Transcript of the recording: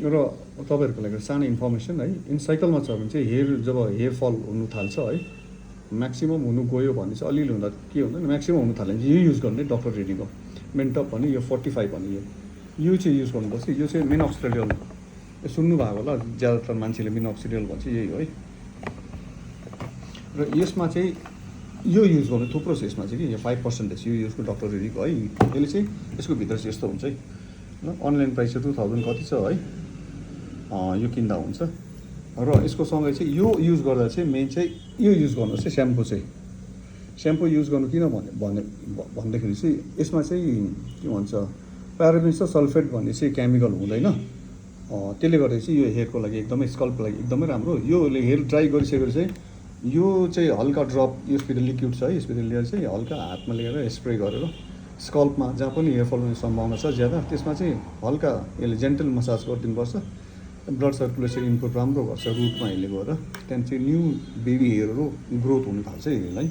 र तपाईँहरूको लागि सानो इन्फर्मेसन है, इन साइकलमा छ भने चाहिँ जब हेयर फल हुनु थाल्छ है, म्याक्सिमम हुनु गयो भने चाहिँ अलिअलि हुँदा के हुँदैन, म्याक्सिमम हुनु थाल्यो भने यो युज गर्ने डक्टर रेडीको मेन्टप भने यो 45 भने यो चाहिँ युज गर्नुपर्छ। यो चाहिँ मिनोक्सिडियल सुन्नुभएको होला, ज्यादातर मान्छेले मिनोक्सिडियल भन्छ, यही हो है। र यसमा चाहिँ यो युज गर्नु थुप्रो छ, यसमा चाहिँ कि यो 5% यो युजको डक्टर रेडीको है। यसले चाहिँ यसको भित्र चाहिँ यस्तो हुन्छ है ल, अनलाइन प्राइस चाहिँ 2000 कति छ है, यो किन्दा हुन्छ। र यसको सँगै चाहिँ यो युज गर्दा चाहिँ मेन चाहिँ यो युज गर्नुहोस् है, स्याम्पू युज गर्नु किन भन्दाखेरि चाहिँ यसमा चाहिँ के भन्छ, प्याराबिन्स र सल्फेट भन्ने चाहिँ केमिकल हुँदैन। त्यसले गर्दा चाहिँ यो हेयरको लागि एकदमै, स्कल्पको लागि एकदमै राम्रो। योले हेयर ड्राई गरिसकेर चाहिँ यो चाहिँ हल्का ड्रप, यसभित्र लिक्विड छ है, यसभित्र लिएर चाहिँ हल्का हातमा लिएर स्प्रे गरेर स्कल्पमा जहाँ पनि हेयर फल हुने सम्भावना छ ज्यादा, त्यसमा चाहिँ हल्का यसले जेन्टल मसाज गरिदिनुपर्छ। ब्लड सर्कुलेसन इम्प्रुभ राम्रो गर्छ रुटमा यसले गएर, त्यहाँदेखि चाहिँ न्यू बेबी हेयरहरू ग्रोथ हुन थाल्छ यसलाई।